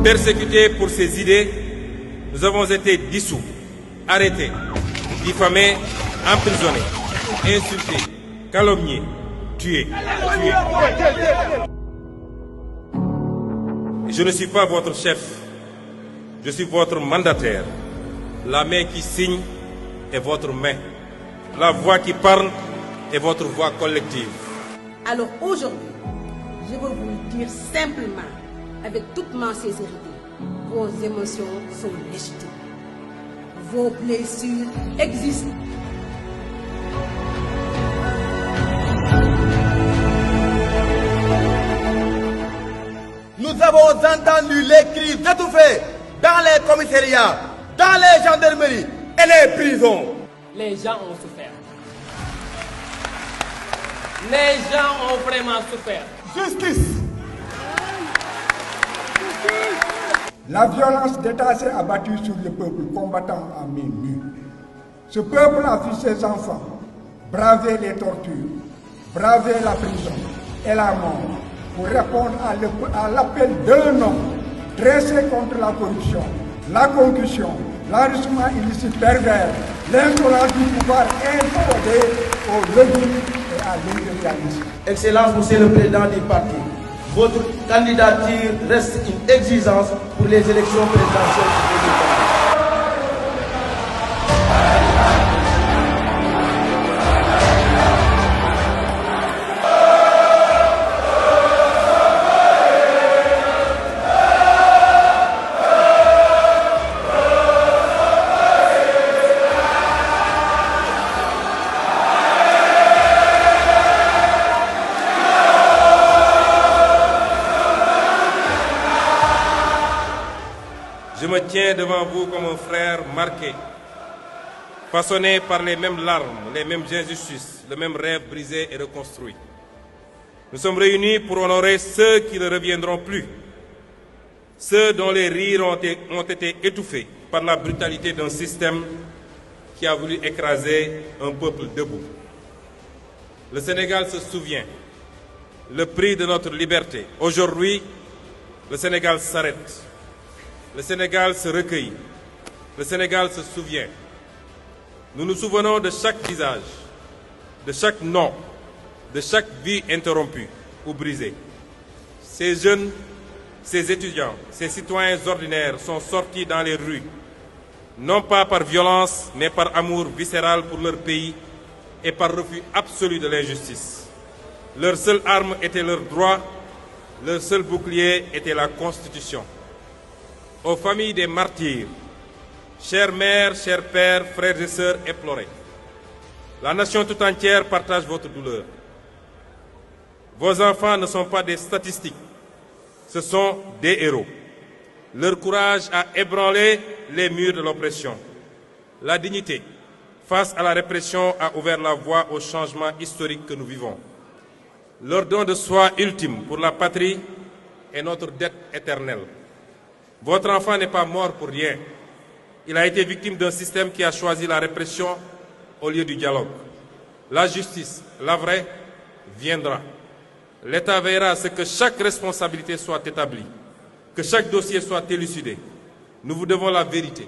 Persécutés pour ses idées, nous avons été dissous, arrêtés, diffamés, emprisonnés, insultés, calomniés, tués. Je ne suis pas votre chef, je suis votre mandataire. La main qui signe est votre main. La voix qui parle est votre voix collective. Alors aujourd'hui, je veux vous le dire simplement, avec toute ma sincérité, vos émotions sont légitimes. Vos blessures existent. Nous avons entendu les cris étouffés dans les commissariats, dans les gendarmeries et les prisons. Les gens ont souffert. Les gens ont vraiment souffert. Justice. La violence d'État s'est abattue sur le peuple combattant en main nue. Ce peuple a vu ses enfants braver les tortures, braver la prison et la mort pour répondre à l'appel d'un homme dressé contre la corruption, la concussion, l'enrichissement illicite pervers, l'insolence du pouvoir imposé au lobby et à l'impérialisme. Excellence, Monsieur le Président du parti, votre candidature reste une exigence pour les élections présidentielles du 2020. Je me tiens devant vous comme un frère marqué, façonné par les mêmes larmes, les mêmes injustices, le même rêve brisé et reconstruit. Nous sommes réunis pour honorer ceux qui ne reviendront plus, ceux dont les rires ont été étouffés par la brutalité d'un système qui a voulu écraser un peuple debout. Le Sénégal se souvient, le prix de notre liberté. Aujourd'hui, le Sénégal s'arrête. Le Sénégal se recueille. Le Sénégal se souvient. Nous nous souvenons de chaque visage, de chaque nom, de chaque vie interrompue ou brisée. Ces jeunes, ces étudiants, ces citoyens ordinaires sont sortis dans les rues, non pas par violence, mais par amour viscéral pour leur pays et par refus absolu de l'injustice. Leur seule arme était leur droit, leur seul bouclier était la Constitution. Aux familles des martyrs, chères mères, chers pères, frères et sœurs éplorés, la nation tout entière partage votre douleur. Vos enfants ne sont pas des statistiques, ce sont des héros. Leur courage a ébranlé les murs de l'oppression. La dignité, face à la répression, a ouvert la voie au changement historique que nous vivons. Leur don de soi ultime pour la patrie est notre dette éternelle. Votre enfant n'est pas mort pour rien. Il a été victime d'un système qui a choisi la répression au lieu du dialogue. La justice, la vraie, viendra. L'État veillera à ce que chaque responsabilité soit établie, que chaque dossier soit élucidé. Nous vous devons la vérité.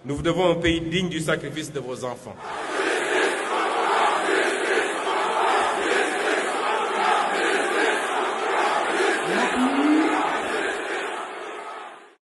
Nous vous devons un pays digne du sacrifice de vos enfants.